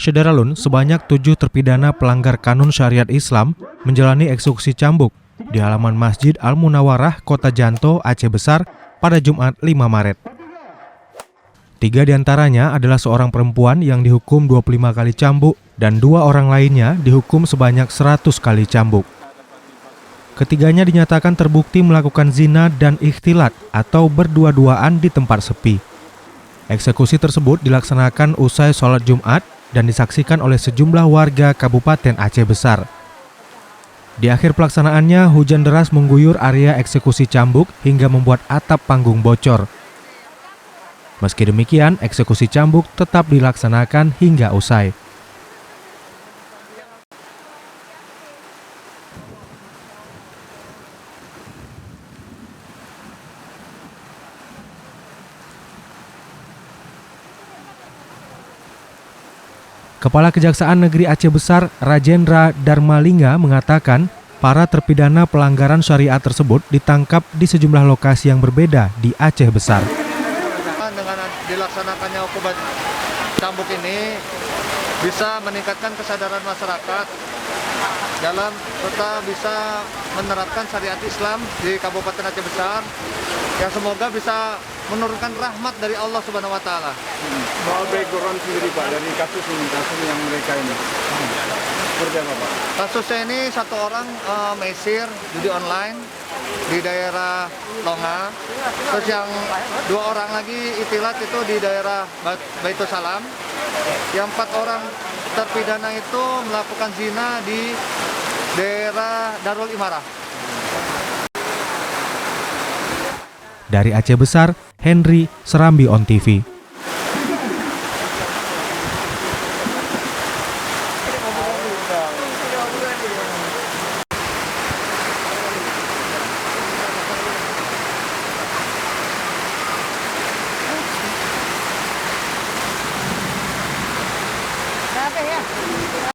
Syederalun, sebanyak 7 terpidana pelanggar kanun syariat Islam menjalani eksekusi cambuk di halaman Masjid Al-Munawarah, Kota Janto, Aceh Besar pada Jumat 5 Maret. 3 diantaranya adalah seorang perempuan yang dihukum 25 kali cambuk dan 2 orang lainnya dihukum sebanyak 100 kali cambuk. Ketiganya dinyatakan terbukti melakukan zina dan ikhtilat atau berdua-duaan di tempat sepi. Eksekusi tersebut dilaksanakan usai sholat Jumat dan disaksikan oleh sejumlah warga Kabupaten Aceh Besar. Di akhir pelaksanaannya, hujan deras mengguyur area eksekusi cambuk hingga membuat atap panggung bocor. Meski demikian, eksekusi cambuk tetap dilaksanakan hingga usai. Kepala Kejaksaan Negeri Aceh Besar, Rajendra Darmalinga, mengatakan para terpidana pelanggaran syariat tersebut ditangkap di sejumlah lokasi yang berbeda di Aceh Besar. Dengan dilaksanakannya hukuman cambuk ini bisa meningkatkan kesadaran masyarakat dalam serta bisa menerapkan syariat Islam di Kabupaten Aceh Besar yang semoga bisa menurunkan rahmat dari Allah Subhanahu wa taala. Soal background sendiri Pak dari kasus yang mereka ini. Seperti apa Pak? Kasusnya ini satu orang mesir judi online di daerah Longa. Terus yang 2 orang lagi itilat itu di daerah Baitul Salam. Yang 4 orang terpidana itu melakukan zina di daerah Darul Imarah. Dari Aceh Besar, Henry, Serambi On TV. Berapa ya?